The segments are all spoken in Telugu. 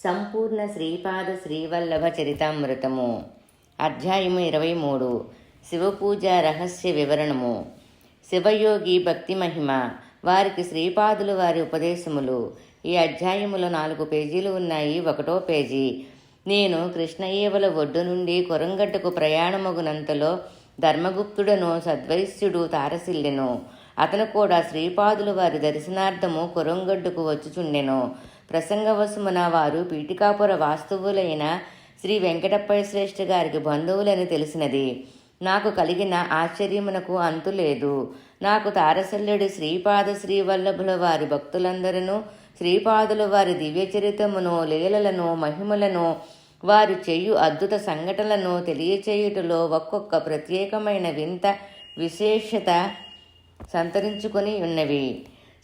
సంపూర్ణ శ్రీపాద శ్రీవల్లభ చరితామృతము. అధ్యాయము 23. శివపూజ రహస్య వివరణము. శివయోగి భక్తి మహిమ. వారికి శ్రీపాదులు వారి ఉపదేశములు. ఈ అధ్యాయములో 4 పేజీలు ఉన్నాయి. 1వ పేజీ. నేను కృష్ణయేవల ఒడ్డు నుండి కొరంగట్టుకు ప్రయాణమగునంతలో ధర్మగుప్తుడను సద్వైశ్యుడు తారసిల్లెను. అతను కూడా శ్రీపాదులు వారి దర్శనార్థము కొరంగడ్డుకు వచ్చుచుండెను. ప్రసంగవశమున వారు పీఠికాపుర వాస్తువులైన శ్రీ వెంకటప్పయ్య శ్రేష్ఠ గారికి బంధువులని తెలిసినది. నాకు కలిగిన ఆశ్చర్యమునకు అంతులేదు. నాకు తారసల్లుడి శ్రీపాద శ్రీవల్లభుల వారి భక్తులందరూ శ్రీపాదుల వారి దివ్యచరితమును, లీలలను, మహిమలను, వారు చేయు అద్భుత సంఘటనలను తెలియచేయుటలో ఒక్కొక్క ప్రత్యేకమైన వింత విశేషత సంతరించుకొని ఉన్నవి.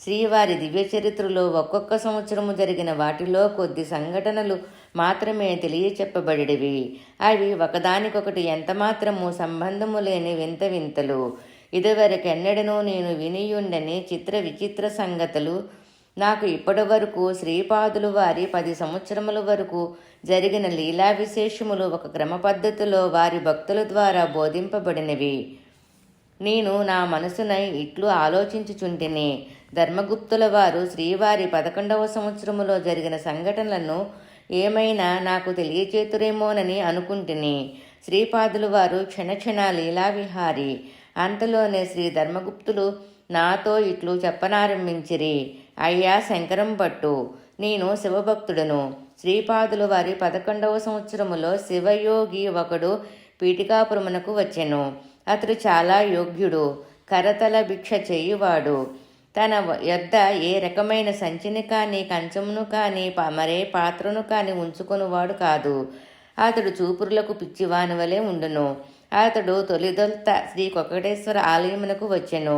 శ్రీవారి దివ్యచరిత్రలో ఒక్కొక్క సంవత్సరము జరిగిన వాటిలో కొద్ది సంఘటనలు మాత్రమే తెలియచెప్పబడినవి. అవి ఒకదానికొకటి ఎంతమాత్రము సంబంధము లేని వింత వింతలు. ఇదివరకెన్నడనూ నేను వినియుండని చిత్ర విచిత్ర సంగతులు నాకు ఇప్పటి వరకు శ్రీపాదులు వారి 10 సంవత్సరముల వరకు జరిగిన లీలా విశేషములు ఒక క్రమ పద్ధతిలో వారి భక్తుల ద్వారా బోధింపబడినవి. నేను నా మనసునై ఇట్లు ఆలోచించుచుంటిని. ధర్మగుప్తుల వారు శ్రీవారి 11వ సంవత్సరములో జరిగిన సంఘటనలను ఏమైనా నాకు తెలియచేతురేమోనని అనుకుంటుని. శ్రీపాదులు వారు క్షణక్షణ లీలావిహారి. అంతలోనే శ్రీ ధర్మగుప్తులు నాతో ఇట్లు చెప్పనారంభించిరి. అయ్యా శంకరం పట్టు, నేను శివభక్తుడను. శ్రీపాదులు వారి 11వ సంవత్సరములో శివయోగి ఒకడు పీఠికాపురమునకు వచ్చెను. అతడు చాలా యోగ్యుడు, కరతల భిక్ష చేయువాడు. తన యొద్ద ఏ రకమైన సంచిని కానీ, కంచమును కానీ, మరే పాత్రను కానీ ఉంచుకొనివాడు కాదు. అతడు చూపురులకు పిచ్చివాని వలె ఉండును. అతడు తొలిదొల్త శ్రీ కొక్కటేశ్వర ఆలయమునకు వచ్చెను.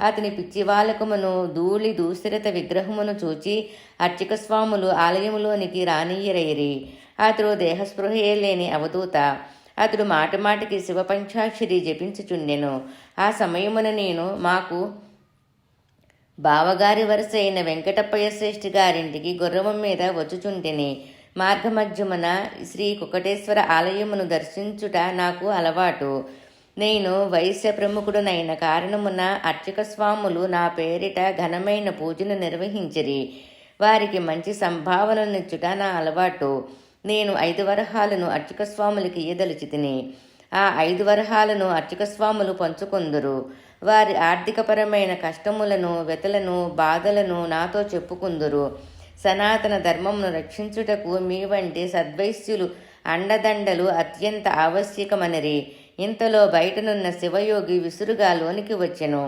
అతని పిచ్చివాలకమును ధూళి దూసరిత విగ్రహమును చూచి అర్చక స్వాములు ఆలయములోనికి రానియ్యరైరి. అతడు దేహస్పృహయే లేని అవధూత. అతడు మాటిమాటికి శివపంచాక్షరి జపించుచుండెను. ఆ సమయమున నేను మాకు బావగారి వరుస అయిన వెంకటప్పయ్య శ్రేష్ఠి గారింటికి గుర్రము మీద వచ్చుచుంటిని. మార్గమధ్యమున శ్రీ కుకటేశ్వర ఆలయమును దర్శించుట నాకు అలవాటు. నేను వైశ్య ప్రముఖుడునైన కారణమున అర్చక స్వాములు నా పేరిట ఘనమైన పూజను నిర్వహించిరి. వారికి మంచి సంభావననిచ్చుట నా అలవాటు. నేను 5 వరహాలను అర్చక స్వాములకి ఇయ్యదలిచితిని. ఆ 5 వరహాలను అర్చక స్వాములు పంచుకొందురు. వారి ఆర్థికపరమైన కష్టములను, వ్యతలను, బాధలను నాతో చెప్పుకుందురు. సనాతన ధర్మమును రక్షించుటకు మీ వంటి సద్వైశ్యులు అండదండలు అత్యంత ఆవశ్యకమనిరి. ఇంతలో బయటనున్న శివయోగి విసురుగా లోనికి వచ్చెను.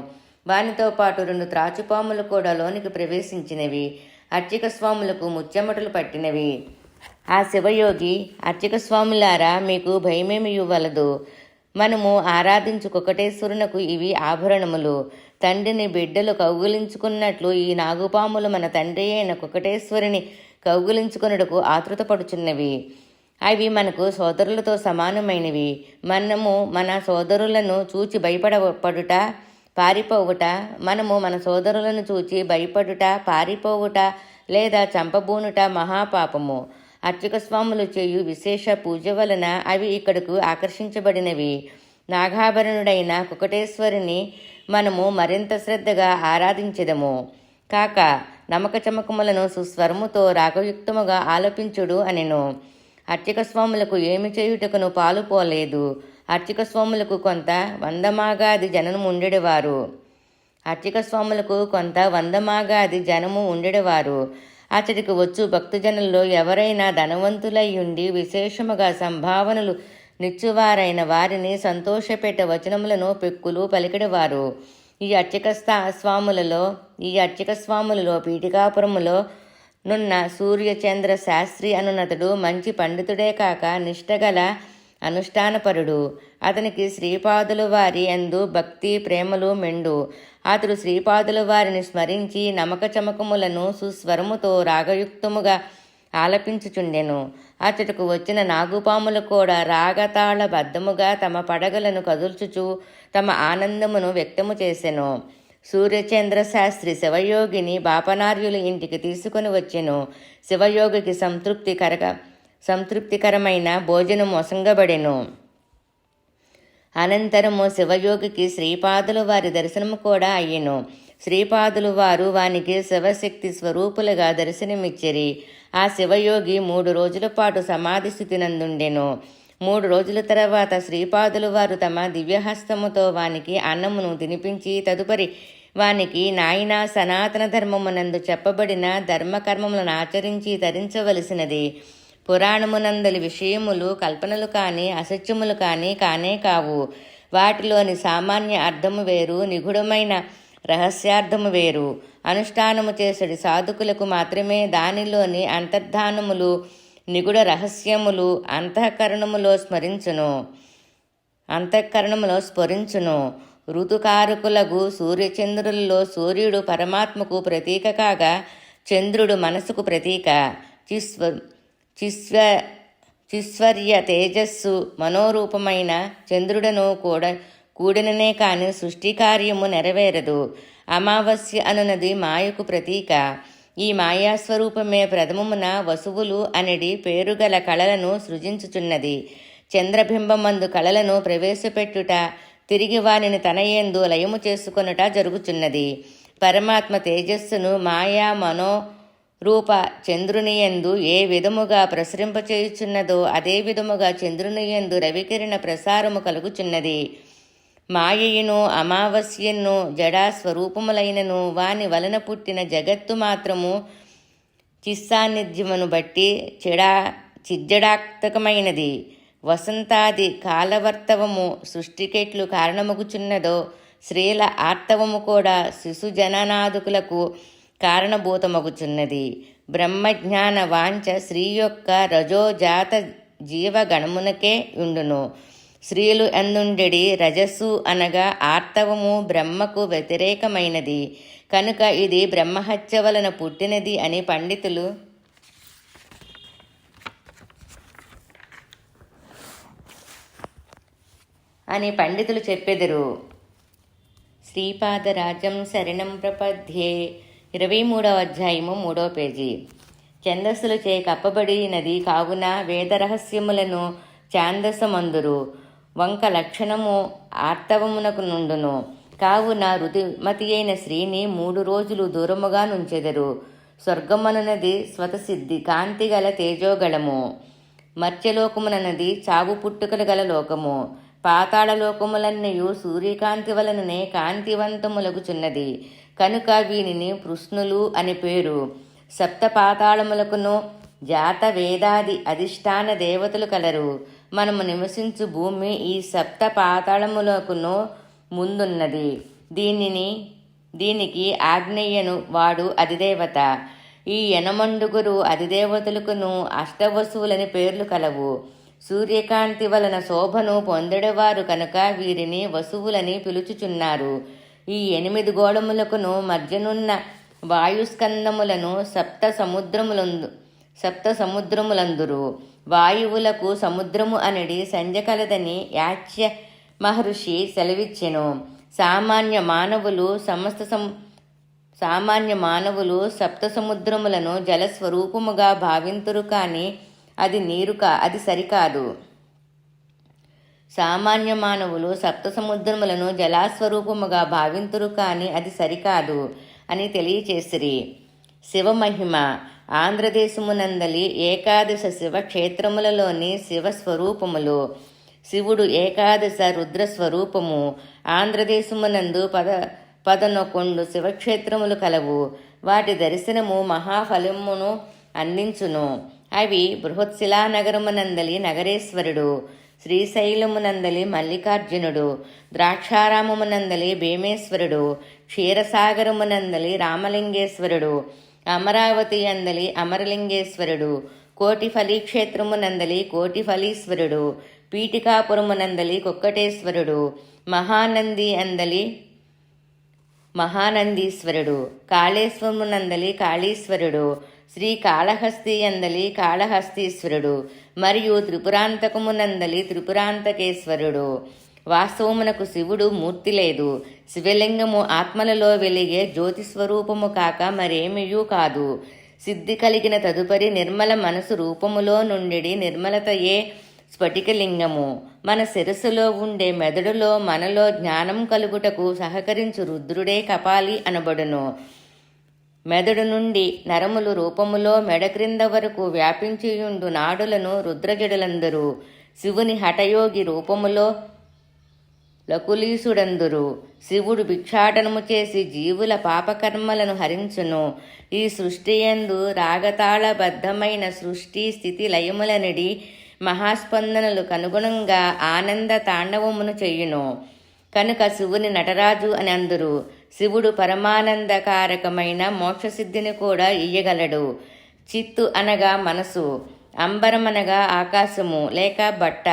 వానితో పాటు 2 త్రాచుపాములు కూడా లోనికి ప్రవేశించినవి. అర్చక స్వాములకు ముచ్చెమటలు పట్టినవి. ఆ శివయోగి, అర్చక స్వాములారా, మీకు భయమేమి ఇవ్వలదు. మనము ఆరాధించు కుకటేశ్వరునకు ఇవి ఆభరణములు. తండ్రిని బిడ్డలు కౌగులించుకున్నట్లు ఈ నాగుపాములు మన తండ్రి అయిన కుకటేశ్వరుని కౌగులించుకొనుటకు ఆతృతపడుచున్నవి. అవి మనకు సోదరులతో సమానమైనవి. మనము మన సోదరులను చూచి భయపడపడుట, పారిపోవుట, మనము మన సోదరులను చూచి భయపడుట, పారిపోవుట లేదా చంపబూనుట మహాపాపము. అర్చక స్వాములు చేయు విశేష పూజ వలన అవి ఇక్కడకు ఆకర్షించబడినవి. నాగాభరణుడైన కుకటేశ్వరుని మనము మరింత శ్రద్ధగా ఆరాధించెదము. కాక నమక చమకములను సుస్వరముతో రాగయుక్తముగా ఆలపించుడు అనెను. అర్చక స్వాములకు ఏమి చేయుటకును పాలుపోలేదు. అర్చక స్వాములకు కొంత 100 మాగాది జనము ఉండేవారు. అతడికి వచ్చు భక్తజనుల్లో ఎవరైనా ధనవంతులయ్యుండి విశేషముగా సంభావనలు నిచ్చువారైన వారిని సంతోషపెట్ట వచనములను పెక్కులు పలికిడవారు. ఈ అర్చక స్వాములలో పీఠికాపురములో నున్న సూర్యచంద్ర శాస్త్రి అనునతడు మంచి పండితుడే కాక నిష్టగల అనుష్ఠానపరుడు. అతనికి శ్రీపాదుల వారి యందు భక్తి ప్రేమలు మెండు. అతడు శ్రీపాదుల వారిని స్మరించి నమక చమకములను సుస్వరముతో రాగయుక్తముగా ఆలపించుచుండెను. అతడుకు వచ్చిన నాగుపాములు కూడా రాగతాళ బద్ధముగా తమ పడగలను కదుల్చుచు తమ ఆనందమును వ్యక్తము చేసెను. సూర్యచంద్ర శాస్త్రి శివయోగిని బాపనార్యుల ఇంటికి తీసుకుని వచ్చెను. శివయోగికి సంతృప్తికరమైన భోజనం మొసంగబడెను. అనంతరము శివయోగికి శ్రీపాదులు వారి దర్శనము కూడా అయ్యెను. శ్రీపాదులు వారు వానికి శివశక్తి స్వరూపులుగా దర్శనమిచ్చిరి. ఆ శివయోగి 3 రోజుల పాటు సమాధి స్థితి నందుండెను. 3 రోజుల తర్వాత శ్రీపాదులు వారు తమ దివ్యహస్తముతో వానికి అన్నమును తినిపించి తదుపరి వానికి నాయనా సనాతన ధర్మమునందు చెప్పబడిన ధర్మకర్మములను ఆచరించి తరించవలసినది. పురాణమునందలి విషయములు కల్పనలు కానీ అసత్యములు కానీ కానే కావు. వాటిలోని సామాన్య అర్థము వేరు, నిగూఢమైన రహస్యార్థము వేరు. అనుష్ఠానము చేసడి సాధకులకు మాత్రమే దానిలోని అంతర్ధానములు నిగూఢ రహస్యములు అంతఃకరణములో స్ఫురించును. ఋతుకారకులకు సూర్యచంద్రులలో సూర్యుడు పరమాత్మకు ప్రతీక కాగా చంద్రుడు మనసుకు ప్రతీక. చిస్వర్య తేజస్సు మనోరూపమైన చంద్రుడను కూడిననే కాని సృష్టి కార్యము నెరవేరదు. అమావాస్య అనునది మాయకు ప్రతీక. ఈ మాయాస్వరూపమే ప్రథమమున వసువులు అనడి పేరుగల కళలను సృజించుచున్నది. చంద్రబింబమందు కళలను ప్రవేశపెట్టుట, తిరిగి వానిని తనయందు లయము చేసుకొనుట జరుగుచున్నది. పరమాత్మ తేజస్సును మాయా మనోరూప చంద్రునియందు ఏ విధముగా ప్రసరింపచేయుచున్నదో అదే విధముగా చంద్రునియందు రవికిరణ ప్రసారము కలుగుచున్నది. మాయయును అమావాస్యను జడా స్వరూపములైనను వాని వలన పుట్టిన జగత్తు మాత్రము చిస్సాన్నిధ్యమును బట్టి చిజ్జడాత్మకమైనది. వసంతాది కాలవర్తవము సృష్టికెట్లు కారణమగుచున్నదో స్త్రీల ఆర్తవము కూడా శిశుజననాదుకులకు కారణభూతమగుచున్నది. బ్రహ్మజ్ఞాన వాంఛ స్త్రీ యొక్క రజోజాత జీవగణమునకే ఉండును. స్త్రీలు ఎందుండెడి రజస్సు అనగా ఆర్తవము బ్రహ్మకు వ్యతిరేకమైనది కనుక ఇది బ్రహ్మహత్య వలన పుట్టినది అని పండితులు చెప్పెదరు. శ్రీపాదరాజం శరణం ప్రపద్యే 23వ అధ్యాయము 3వ పేజీ. ఛందస్సులచే కప్పబడినది కావున వేదరహస్యములను ఛాందసమందురు. వంక లక్షణము ఆర్తవమునకు నుండును. కావున ఋతుమతి అయిన స్త్రీని 3 రోజులు దూరముగా నుంచెదరు. స్వర్గమనున్నది స్వతసిద్ధి కాంతి గల తేజోగళము. మర్త్యలోకమునన్నది చావు పుట్టుకలు గల లోకము. పాతాళలోకములన్నయు సూర్యకాంతి వలననే కాంతివంతములగుచున్నది కనుక వీనిని పృష్ణులు అని పేరు. సప్త పాతాళములకును జాత వేదాది అధిష్టాన దేవతలు కలరు. మనము నివసించు భూమి ఈ సప్త పాతాళములకును ముందున్నది. దీనికి ఆగ్నేయను వాడు అధిదేవత. ఈ యనమండుగురు అధిదేవతలకును అష్టవసువులని పేర్లు కలవు. సూర్యకాంతి వలన శోభను పొందడవారు కనుక వీరిని వసువులని పిలుచుచున్నారు. ఈ 8 గోళములకును మధ్యనున్న వాయుస్కందములను సప్త సముద్రములందురు. వాయువులకు సముద్రము అనడి సంధ్య కలదని యాచ్య మహర్షి సెలవిచ్చెను. సామాన్య మానవులు సప్త సముద్రములను జలస్వరూపముగా భావింతురు కాని అది సరికాదు. సామాన్య మానవులు సప్త సముద్రములను జలాస్వరూపముగా భావింతురు కాని అది సరికాదు అని తెలియచేసిరి. శివమహిమ ఆంధ్రదేశమునందలి ఏకాదశ శివక్షేత్రములలోని శివస్వరూపములు. శివుడు ఏకాదశ రుద్రస్వరూపము. ఆంధ్రదేశమునందు 11 శివక్షేత్రములు కలవు. వాటి దర్శనము మహాఫలమును అందించును. అవి బృహత్శిలానగరమునందలి నగరేశ్వరుడు, శ్రీశైలమునందలి మల్లికార్జునుడు, ద్రాక్షారామమునందలి భీమేశ్వరుడు, క్షీరసాగరమునందలి రామలింగేశ్వరుడు, అమరావతి అందలి అమరలింగేశ్వరుడు, కోటిఫలి క్షేత్రమునందలి కోటిఫలీశ్వరుడు, పీఠికాపురమునందలి కుక్కటేశ్వరుడు, మహానంది అందలి మహానందీశ్వరుడు, కాళేశ్వరమునందలి కాళీశ్వరుడు, శ్రీకాళహస్తి అందలి కాళహస్తీశ్వరుడు, మరియు త్రిపురాంతకమునందలి త్రిపురాంతకేశ్వరుడు, వాస్తవమునకు శివుడు మూర్తి లేదు. శివలింగము ఆత్మలలో వెలిగే జ్యోతి స్వరూపము కాక మరేమియూ కాదు. సిద్ధి కలిగిన తదుపరి నిర్మల మనసు రూపములో నుండి నిర్మలతయే స్ఫటికలింగము. మన శిరస్సులో ఉండే మెదడులో మనలో జ్ఞానం కలుగుటకు సహకరించు రుద్రుడే కపాలి అనబడును. మెదడు నుండి నరములు రూపములో మెడ క్రింద వరకు వ్యాపించియుండు నాడులను రుద్రజడులందరూ. శివుని హఠయోగి రూపములో లకులీసుడందురు. శివుడు భిక్షాటనము చేసి జీవుల పాపకర్మలను హరించును. ఈ సృష్టియందు రాగతాళబద్ధమైన సృష్టి స్థితి లయములనిడి మహాస్పందనలు కనుగుణంగా ఆనంద తాండవమును చెయ్యును. కనుక శివుని నటరాజు అని అందరు. శివుడు పరమానందకారకమైన మోక్షసిద్ధిని కూడా ఇయ్యగలడు. చిత్తు అనగా మనసు, అంబరమనగా ఆకాశము లేక బట్ట.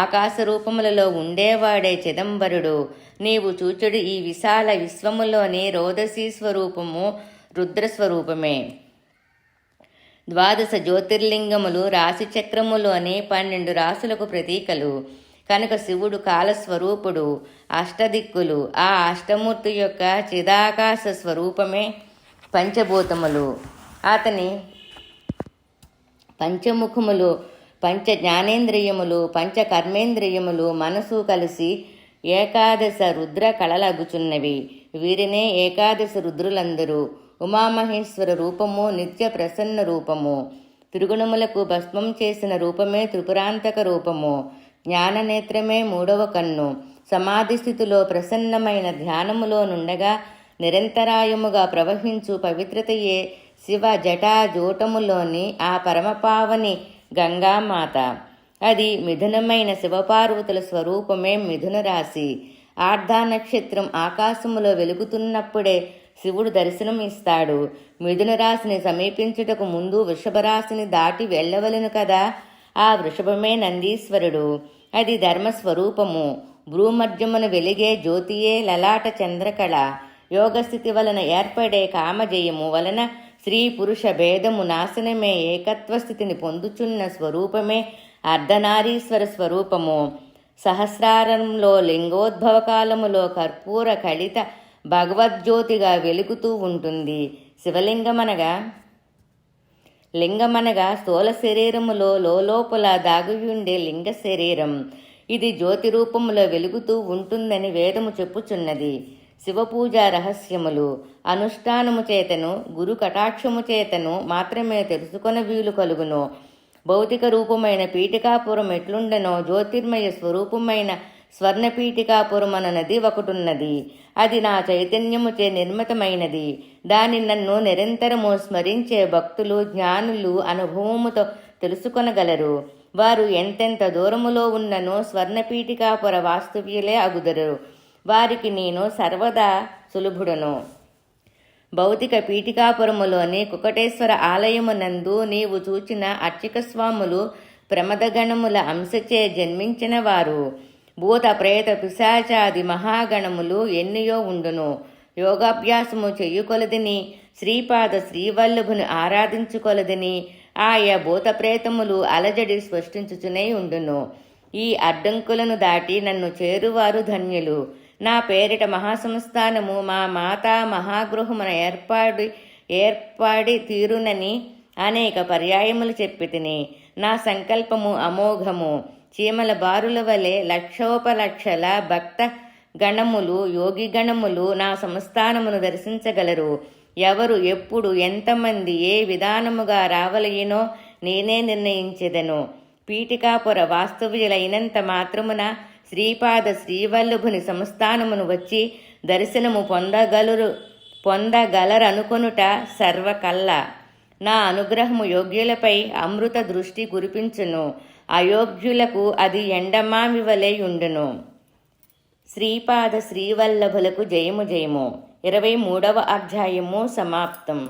ఆకాశ రూపములలో ఉండేవాడే చిదంబరుడు. నీవు చూచుడు ఈ విశాల విశ్వములోని రోదసీ స్వరూపము రుద్రస్వరూపమే. 12 జ్యోతిర్లింగములు రాశిచక్రములోని 12 రాశులకు ప్రతీకలు. కనుక శివుడు కాలస్వరూపుడు. అష్టదిక్కులు ఆ అష్టమూర్తి యొక్క చిదాకాశ స్వరూపమే పంచభూతములు. అతని పంచముఖములు, పంచ జ్ఞానేంద్రియములు, పంచ కర్మేంద్రియములు, మనసు కలిసి ఏకాదశ రుద్ర కళలగుచున్నవి. వీరినే ఏకాదశ రుద్రులందరూ. ఉమామహేశ్వర రూపము నిత్య ప్రసన్న రూపము. త్రిగుణములకు భస్మం చేసిన రూపమే త్రిపురాంతక రూపము. జ్ఞాననేత్రమే 3వ కన్ను. సమాధి స్థితిలో ప్రసన్నమైన ధ్యానములో నుండగా నిరంతరాయముగా ప్రవహించు పవిత్రతయే శివ జటాజూటములోని ఆ పరమపావని గంగామాత. అది మిథునమైన శివపార్వతుల స్వరూపమే మిథున రాశి. ఆర్ధా నక్షత్రం ఆకాశములో వెలుగుతున్నప్పుడే శివుడు దర్శనం ఇస్తాడు. మిథున రాశిని సమీపించుటకు ముందు వృషభరాశిని దాటి వెళ్ళవలను కదా. ఆ వృషభమే నందీశ్వరుడు. అది ధర్మస్వరూపము. భ్రూమధ్యమున వెలిగే జ్యోతియే లలాట చంద్రకళ. యోగస్థితి వలన ఏర్పడే కామజయము వలన స్త్రీ పురుష భేదము నాశనమే ఏకత్వ స్థితిని పొందుచున్న స్వరూపమే అర్ధనారీశ్వర స్వరూపము. సహస్రారంలో లింగోద్భవ కాలములో కర్పూర కలిత భగవద్జ్యోతిగా వెలుగుతూ ఉంటుంది. లింగమనగా స్థూల శరీరములో లోపల దాగియుండే లింగ శరీరం. ఇది జ్యోతి రూపములో వెలుగుతూ ఉంటుందని వేదము చెప్పుచున్నది. శివపూజ రహస్యములు అనుష్ఠానము చేతను గురు కటాక్షము చేతను మాత్రమే తెలుసుకొన వీలు కలుగును. భౌతిక రూపమైన పీఠికాపురం ఎట్లుండనో జ్యోతిర్మయ స్వరూపమైన స్వర్ణపీఠికాపురం అన్న నది ఒకటున్నది. అది నా చైతన్యముచే నిర్మితమైనది. దాని నన్ను నిరంతరము స్మరించే భక్తులు జ్ఞానులు అనుభవముతో తెలుసుకొనగలరు. వారు ఎంతెంత దూరములో ఉన్ననో స్వర్ణపీఠికాపుర వాస్తవ్యులే అగుదరు. వారికి నేను సర్వదా సులభుడను. భౌతిక పీఠికాపురములోని కుకటేశ్వర ఆలయమునందు నీవు చూచిన అర్చక స్వాములు ప్రమదగణముల అంశచే జన్మించిన వారు. భూత ప్రేత పిశాచాది మహాగణములు ఎన్నియో ఉండును. యోగాభ్యాసము చెయ్యుకొలదిని శ్రీపాద శ్రీవల్లభుని ఆరాధించుకొలదిని ఆయా భూత ప్రేతములు అలజడి సృష్టించుచునే ఉండును. ఈ అడ్డంకులను దాటి నన్ను చేరువారు ధన్యులు. నా పేరిట మహాసంస్థానము మా మాతా మహాగృహమున ఏర్పాడి తీరునని అనేక పర్యాయములు చెప్పితిని. నా సంకల్పము అమోఘము. చీమల బారుల వలె లక్షోపలక్షల భక్త గణములు యోగి గణములు నా సంస్థానమును దర్శించగలరు. ఎవరు ఎప్పుడు ఎంతమంది ఏ విధానముగా రావలయినో నేనే నిర్ణయించెదను. పీఠికాపుర వాస్తవ్యులైనంత మాత్రమున శ్రీపాద శ్రీవల్లభుని సంస్థానమును వచ్చి దర్శనము పొందగలరనుకొనుట సర్వకల్ల. నా అనుగ్రహము యోగ్యులపై అమృత దృష్టి కురిపించును. అయోగ్యులకు అది ఎండమామి వలె యుండును. శ్రీపాద శ్రీవల్లభులకు జయము జయము. 23వ అధ్యాయము సమాప్తం.